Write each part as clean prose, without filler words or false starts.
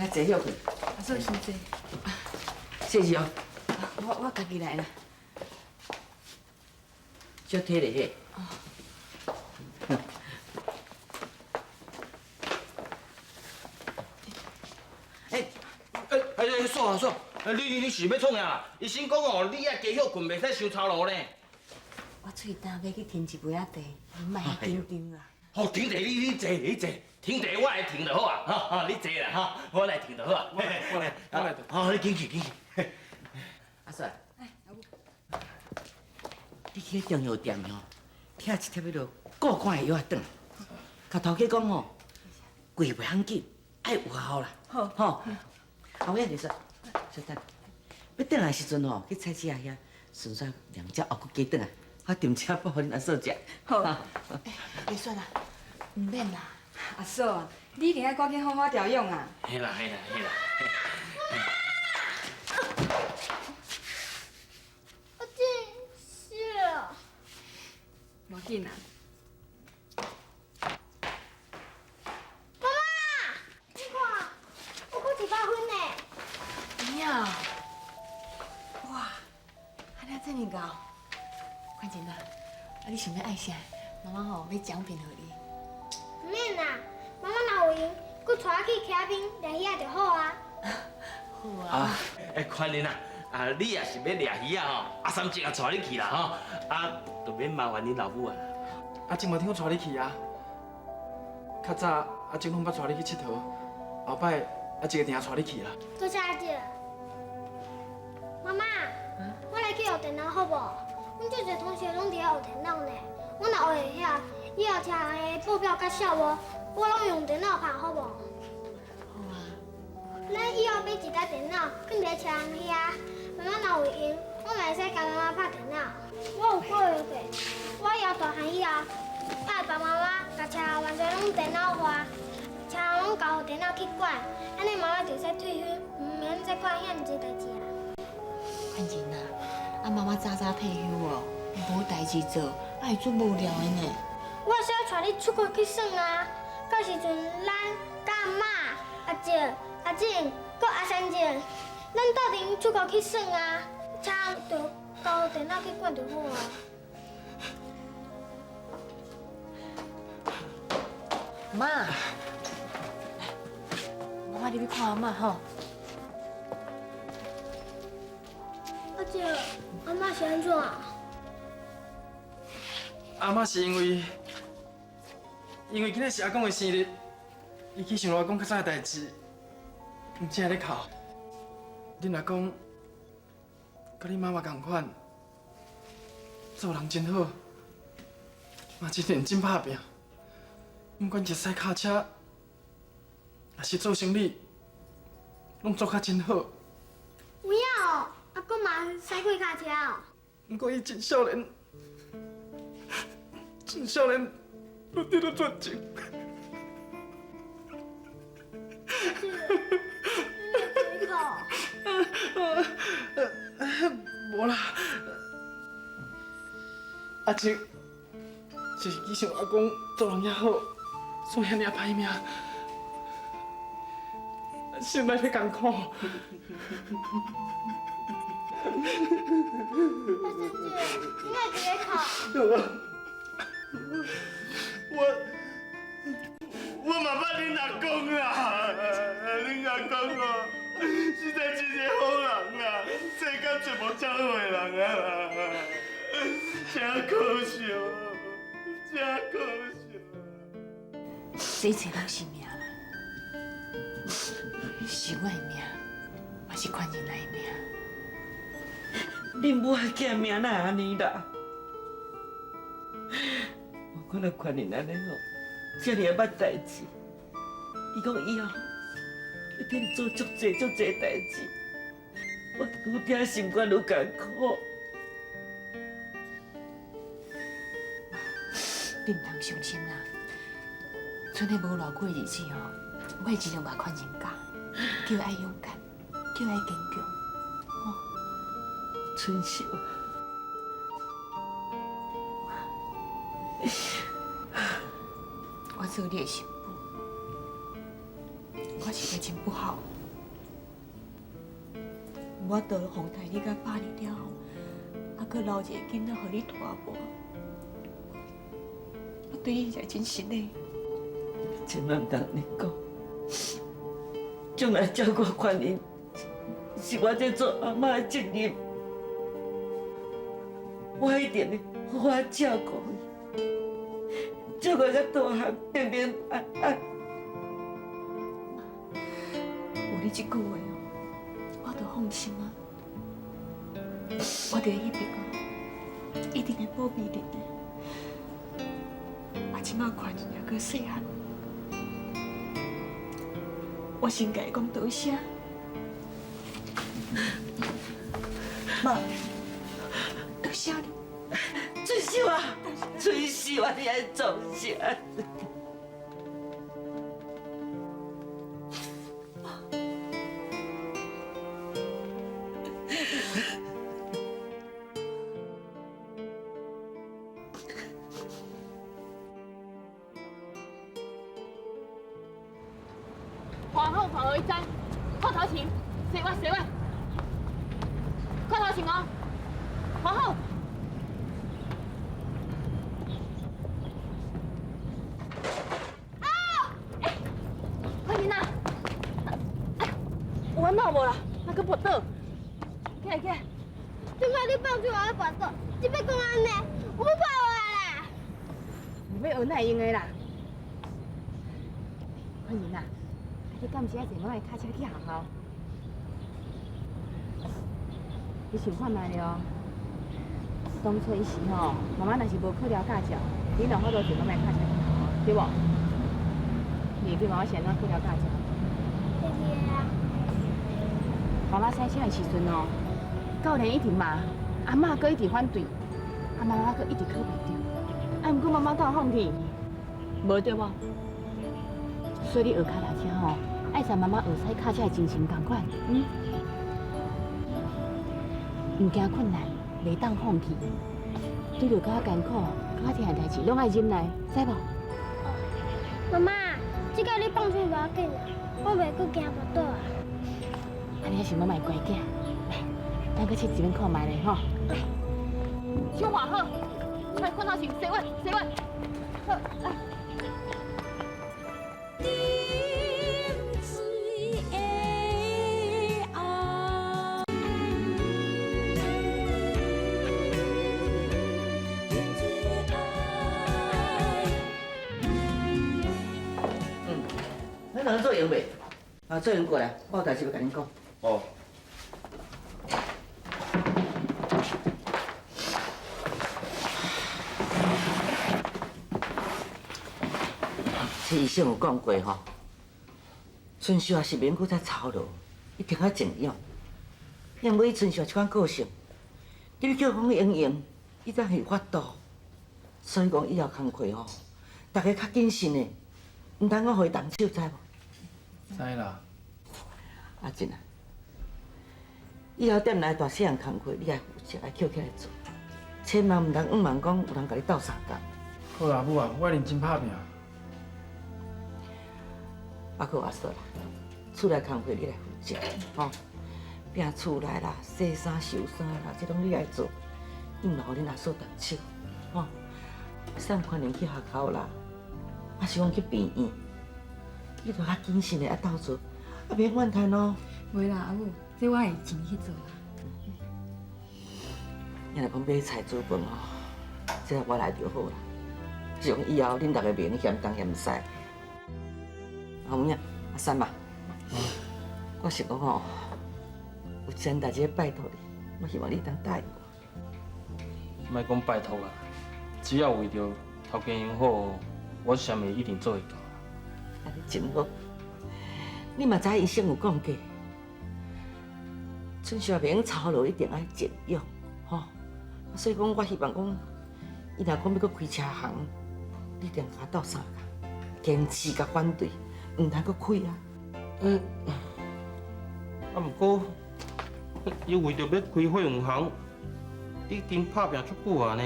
较坐休困。阿嫂先坐。谢谢哦。我家己来啦。小体力嘿。爽啊爽！你是要创啥啦？医生讲哦，你爱加休困，袂使伤操劳呢。我出去担要去停一杯仔茶，你莫紧张啦。好，停茶，你坐，停茶我来停就好啊。哈，你坐啦哈，我来停就好啊。我来。好，你紧去。阿帅，哎，阿母，你去中药店哦，听一贴迄落顾看的药仔转，甲头家讲哦，贵袂要紧，爱有效啦。好。后尾就说，小等，要转来时阵哦，去菜市遐顺便两只乌骨鸡转来，我订车包互恁阿嫂食。好。袂煞啦，唔免啦。阿嫂，你一定要赶紧好好调养啊。嘿啦。我真是了。无紧啦。妈妈，你看，我搁一百分呢。呀，哇，安尼这么高，关键啦，你想要爱啥？妈妈吼要奖品互你。唔免啦，妈妈若有闲，搁带我去溪边掠鱼仔就好啊。好啊。宽仁啊，你也是要掠鱼啊吼，阿三姐也带你去啦吼，就免麻烦恁老母啊。前两天我带你去啊，较早前两捌带你去佚佗，后摆一个定带你去啦。多谢阿姐。妈妈，我来去学电脑好无？阮足侪同学拢伫遐学电脑呢，我若学会晓，以后听的报表甲小无，我拢用电脑拍好无？好啊。咱以后买一台电脑，放伫车人遐，妈妈若有闲，我嘛会使甲妈妈拍电脑。我有过会过，我以后大汉以后，爱爸妈妈甲车完全拢电脑化，车拢交电脑去管，安尼妈妈就使退休，唔免再看遐尼济代志啊。关键啦，妈妈早退休哦，无代志做，会做无聊的呢。我是要带你出国去耍啊！到时阵咱甲阿妈、阿姐、阿静、搁阿三姐，咱斗阵出国去耍啊！车就交电脑去管就好啊。妈，妈你去看阿妈吼。阿姐，阿妈是安怎？阿嬷是因为今日是阿公的生日，伊去想阿公较早的代志，唔正咧哭。恁阿公甲恁妈妈同款，做人真好，嘛真认真打拼。不管是驶脚车，还是做生意，拢做甲真好。有影哦，阿公嘛驶过脚车哦。不过伊真少年，都对你绝情。你口。无啦，阿静就是记想阿公做人也好，所以遐尔歹命，心内咧艰苦。阿三姐，你莫一直哭。我嘛捌恁阿公啦，恁阿公哦，实在是一个好人啊，世间全无这好的人啊，真可惜，真可惜。这一切拢是命啦，是我的命，也是款人来的命。恁母仔囝命哪会安尼啦？我看到款人安尼吼，遮尔捌代志，伊讲以后要替你做足侪代志，我听心肝愈艰苦。你唔通伤心啦，剩下无偌久的日子吼，我会尽量把款人教，叫伊爱勇敢，叫伊爱坚强。春秀，我做你的媳妇，我是个真不好，我倒奉待你甲8年了后，还阁留一个囡仔互你拖磨。我对你才真心的。千万唔通你讲，将来照顾权利是我这做阿妈的责任，我一定会好好照顾伊，照顾到大汉平平安安。有你这句话哦，我就放心啊。我伫迄边哦，一定会保庇你的。啊，即马权也阁细汉，我先甲伊讲多谢。妈，多谢你。最希望，最希望你爱做啥？皇后跑而一簪，后头请，谁问？后头请哦，皇后。快点呐！有烦恼无啦？那个跋倒，起来！怎解你放出我的跋倒？这要讲安尼，我不怕我啦。你要学哪会用的啦？快点呐！你敢是爱坐妈妈的脚车去学校？你想看卖了？当初时吼，妈妈若是无考了驾照，你就好多坐妈妈的脚车去学校，对无？你会记妈妈是安怎考了驾照？会记的啊。妈妈生产的时阵哦，教练一直骂，阿嬷阁一直反对，妈妈阁一直考袂着。啊，毋过妈妈都有放弃，无对无？所以你学脚踏车吼，爱像妈妈学踩脚车的精神同款，毋惊困难，袂当放弃。对着较艰苦、较痛的代志，拢爱忍耐，知无？妈妈，这个你放出无要紧啦，我袂阁惊跋倒啊。安尼还是妈妈的乖囝，来，咱去去这边看卖咧吼。小华好，快看头前，洗碗。好，来。咱两个做用袂？啊，做用过来，我有代志要甲恁讲。哦。这医生有讲过吼，春秀也是免搁再操劳，一定要静养。因为春秀这款个性，你叫讲用，伊才有法度。所以讲以后工课吼，大家较谨慎的，唔通我互伊动手，知无？知啦。阿珍啊，以后店内大细项工课，你爱负责，爱捡起来做，千万唔通讲有人甲你斗相共。好啦，母啊，我认真拍拼。啊，搁话说啦，厝内工课你来负责，吼，拼厝内啦、洗衫、收衫啦，这拢你来做，你唔互恁阿嫂动手，吼。送款人去学校啦，还是讲去病院，你著较谨慎的爱斗做，啊免怨叹咯。袂啦，阿母，这我会尽力去做啦。你若讲买菜煮饭吼，这我来就好啦。这样以后恁大家免嫌东嫌西。阿母呀，阿三嘛，我是讲吼，有一件代志要拜托你，我希望你当答应我。莫讲拜托啦，只要为着头家养好，我啥物一定做会到。安尼真好。你嘛知医生有讲过，春秀袂用操劳，一定爱静养，吼。所以讲，我希望讲，伊若讲要搁开车行，你一定甲斗相共，坚持甲反对，唔通搁开啊。啊，毋过，伊为着要开火用行，已经拍拼足久啊呢。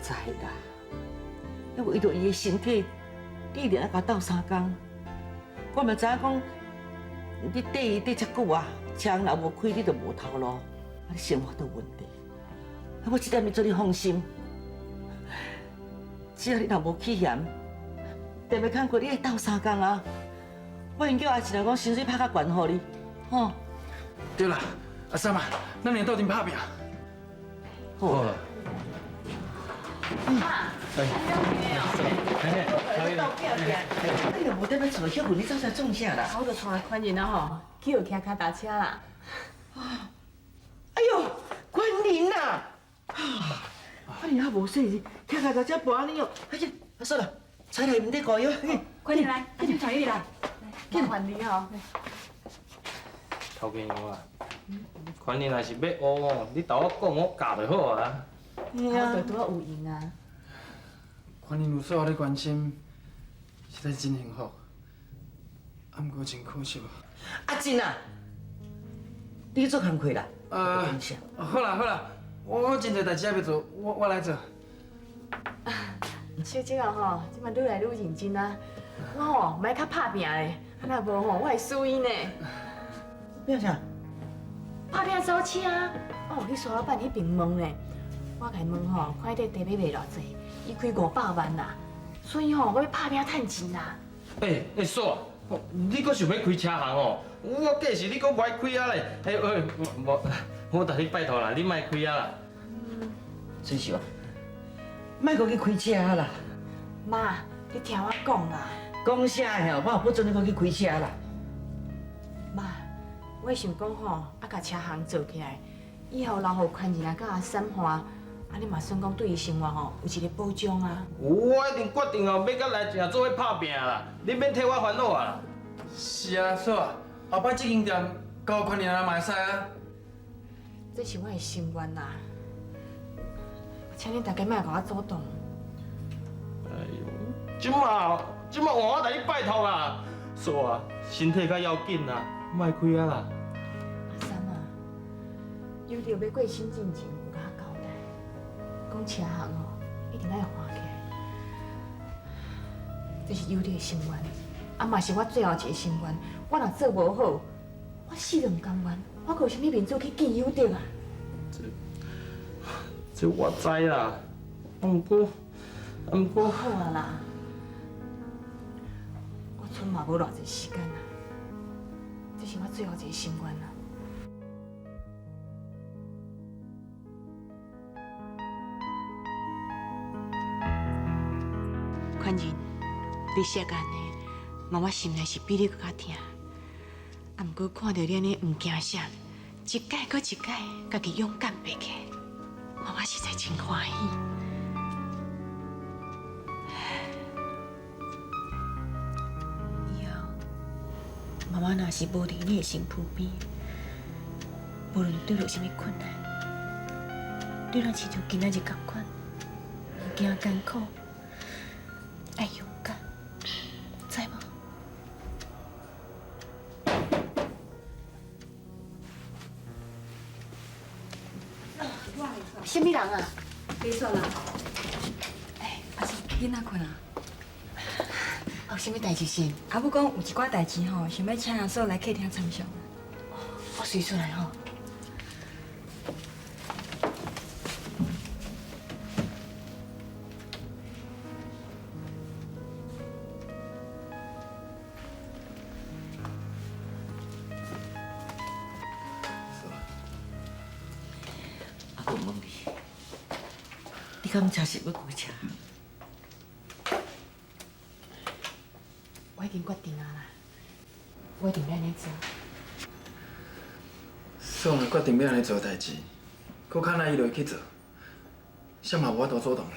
知啦，要为着伊的身体，你一定要甲斗相共。我嘛知影讲，你缀伊缀遮久啊，车若无开，你就无头路，你生活都有问题。我这点要做你放心，只要你若无去嫌，特别看过你会斗3工啊。我应叫阿七来讲薪水拍较悬互你，吼。对啦，阿三啊，咱连斗阵拍拼。好。你若无在要做歇份，你走出来创啥啦？我就带宽仁啊吼，去学骑脚踏车啦。哎呦，关林呐！关林还无细，骑脚踏车跋安尼哦。哎呀，算了，菜来唔得搞哟。快点来，快点传玉来，麻烦你哦。头家娘啊，款你若是要学哦，你甲我讲，我教就好啊。我就拄好有闲啊。看恁有说我咧关心，实在是真幸福。啊，毋过真可惜啊。阿珍啊，你去做工课啦。好啦好啦，我真侪代志还要做，我来做。小姐啊吼，即摆愈来愈认真啊。我吼，莫较拍拼咧，啊若无吼，我会输伊呢。变啥？拍拼走车啊！哦，去苏老板迄边问咧，我甲伊问吼，看伊这地买卖偌济，伊开500万啦，所以吼，我要拍拼趁钱啦。嫂，你阁想要开车行哦？我假是你阁无爱开啊咧？无，我甲你拜托啦，你莫开啊啦。真是哦，莫阁去开车啦。妈，你听我讲啦。讲啥呀？我也不准你阁去开车啦。妈，我想讲吼，啊，甲车行做起来，以后留互宽仁啊，甲阿三花，安尼嘛算讲对伊生活吼有一个保障啊。我一定决定哦，要甲来正做伙拍拼啦，你免替我烦恼啊。是啊，嫂啊，后摆这间店交款人嘛会使啊。这是我的心愿啦，请恁大家莫甲我阻挡。哎呦，即马换我来你拜托啦，嫂啊，身体较要紧啦，莫开啊啦。阿三啊，有着要过深圳前有甲我交代，讲车行哦，一定要换起来。这是有着的心愿，啊嘛是我最后一个心愿。我若做无好，我死都唔甘愿。我靠什么面子去见有着啊？这我知啦，毋过。好啊啦，我剩嘛无偌济时间啊，这是我最后一个心愿啊。宽仁，你说安尼，妈妈心内是比你更较疼。啊，毋过看到你安尼唔惊啥，一届搁一届，家己勇敢爬起，妈妈实在真欢喜。以后，妈妈若是无伫你的身躯边，无论对着什么困难，你若亲像今仔日同款，物件艰苦，爱勇敢，知无？什么人啊？没错啦。哎，阿是囡仔困啊？有什么代志先？阿母讲有一寡代志吼，想要请阿嫂来客厅参详。我随出来吼。阿公问你，你敢真是要开车？我已经决定啊啦，我一定要安尼做。嫂若决定要安尼做代志，搁较难伊就会去做，啥嘛无法度阻挡你。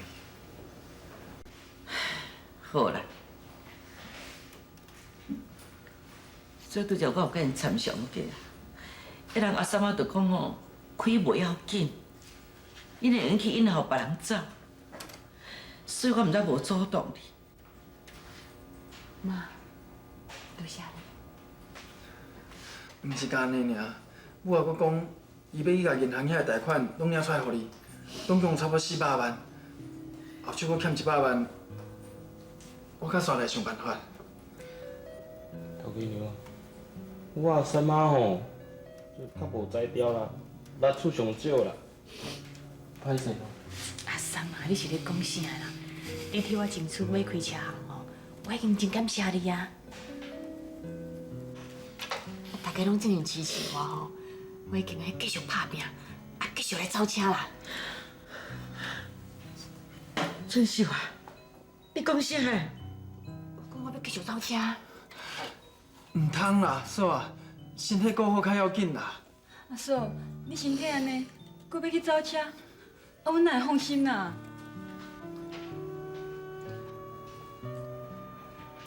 好啦，所以拄则我有甲因参详过啊，迄人阿三仔就讲吼，开袂要紧，因会用去引后别人走，所以我毋则无阻挡你。妈，多谢你。毋是干安尼尔，母也佫讲，伊要去甲银行遐个贷款拢领出来互你，总共差不多400万，后手佫欠100万，我较煞来想办法。头家娘，我三妈吼，就较无才调啦，捌厝上少啦，歹势。阿三啊，你是咧讲啥啦？你替我争取买开车行哦，我已经真感谢你啊！大家拢这样支持我吼，我已经要继续打拼，啊，继续来造车啦。春秀啊，你讲啥？我讲我要继续造车。唔通啦，嫂啊，身体顾好较要紧啦。阿嫂，你身体安尼，搁要去走车，啊，阮哪会放心啦？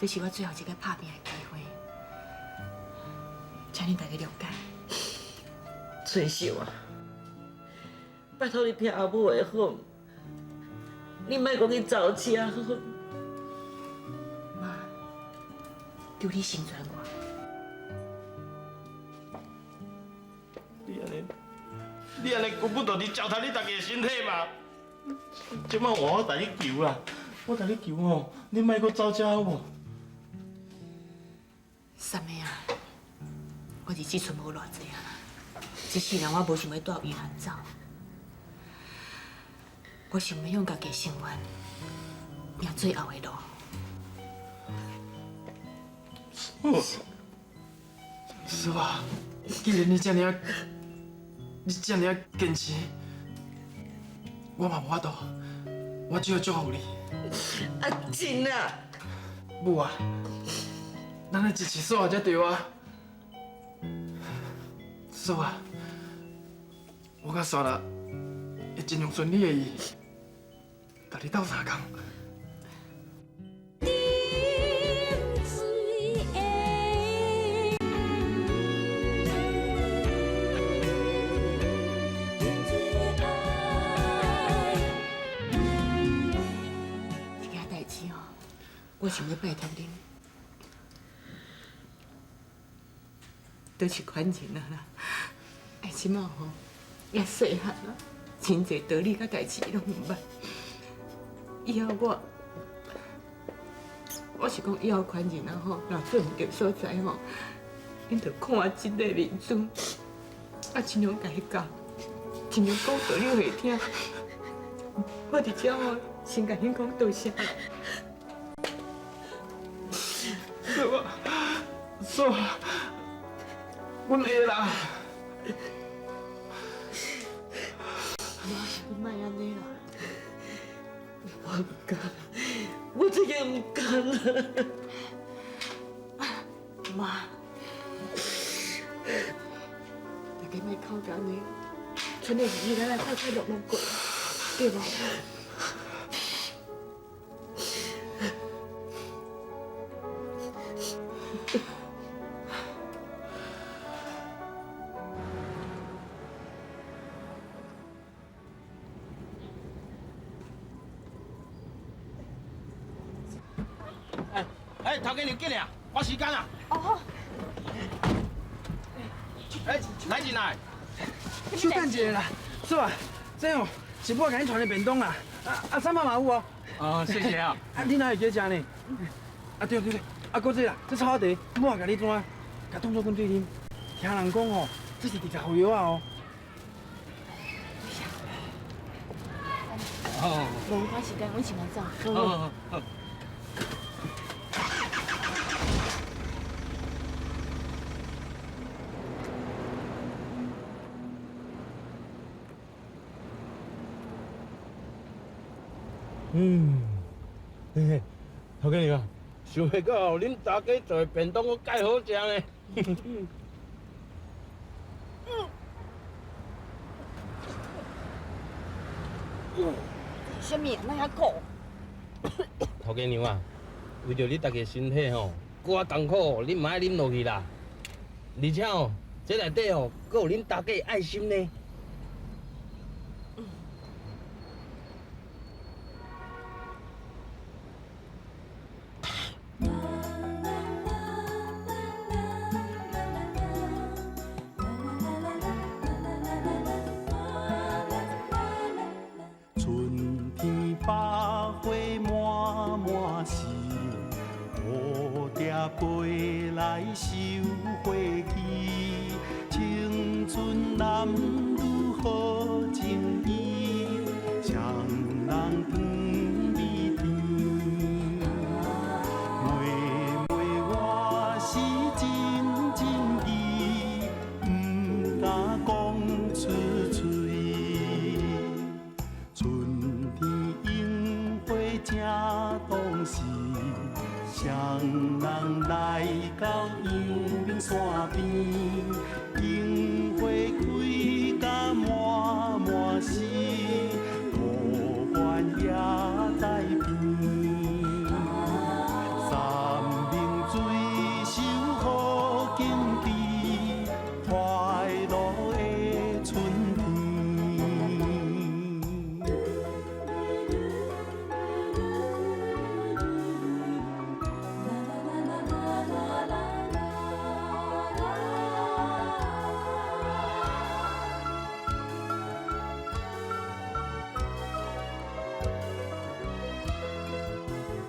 这是我最后一个打拼的机会，请你大家了解。春秀啊，拜托你听阿母的好，你莫讲去走车好。妈，求你成全我。你安尼根本就是糟蹋你家己的身体嘛！即摆换我替你求啦，我替你求吼，你莫搁走车好无？三妹啊，我日子存无偌济啊，这世人我无想要带遗憾走，我想要用家己的生活赢最后的路。嫂啊，既然你这么坚持，我嘛无法度，我只好祝福你。啊，真啊！母啊，咱来一起嫂才对啊。嫂啊，我甲嫂啦会尽量顺你的意，甲你斗相共。我想要拜托恁，都是款钱啊啦。哎，即马吼也细汉啊，真侪道理甲代志拢唔捌。以后我是讲以后款钱啊吼，若做唔对所在吼，恁着看我一个面子，啊尽量甲伊教，尽量讲道理互伊听。我伫遮吼，先甲恁讲多谢。嫂啊，阮会啦。妈，你莫安尼啦，我唔敢，我真个唔敢啦。妈，大家莫口干呢，剩的日子咱来快快乐乐过，对无？哎，头家娘紧啊，赶时间啊！哦，哎，来进来。小等一下啦，嫂啊，这哦是我甲你传的便当啦，三妈嘛有哦。哦，谢谢啊。你哪会记得食呢？对，搁这啦，这草茶，我甲你怎甲当作滚水啉。听人讲哦，这是直接服药啊哦。哦，无赶时间，阮先来走。好。嘿嘿，头家娘啊，想袂到恁大家做的便当阁介好食呢。什么？莫遐讲。头家娘啊，为着你大家身体吼，偌艰苦，你唔爱啉落去啦。而且哦，这内底哦，阁有恁大家的爱心呢。春天百花满满树，蝴蝶飞来收花期。男女好情义，双人旁美甜。妹妹我是真真意，不敢讲出嘴。春天樱花正当时，双人来到阳明山边。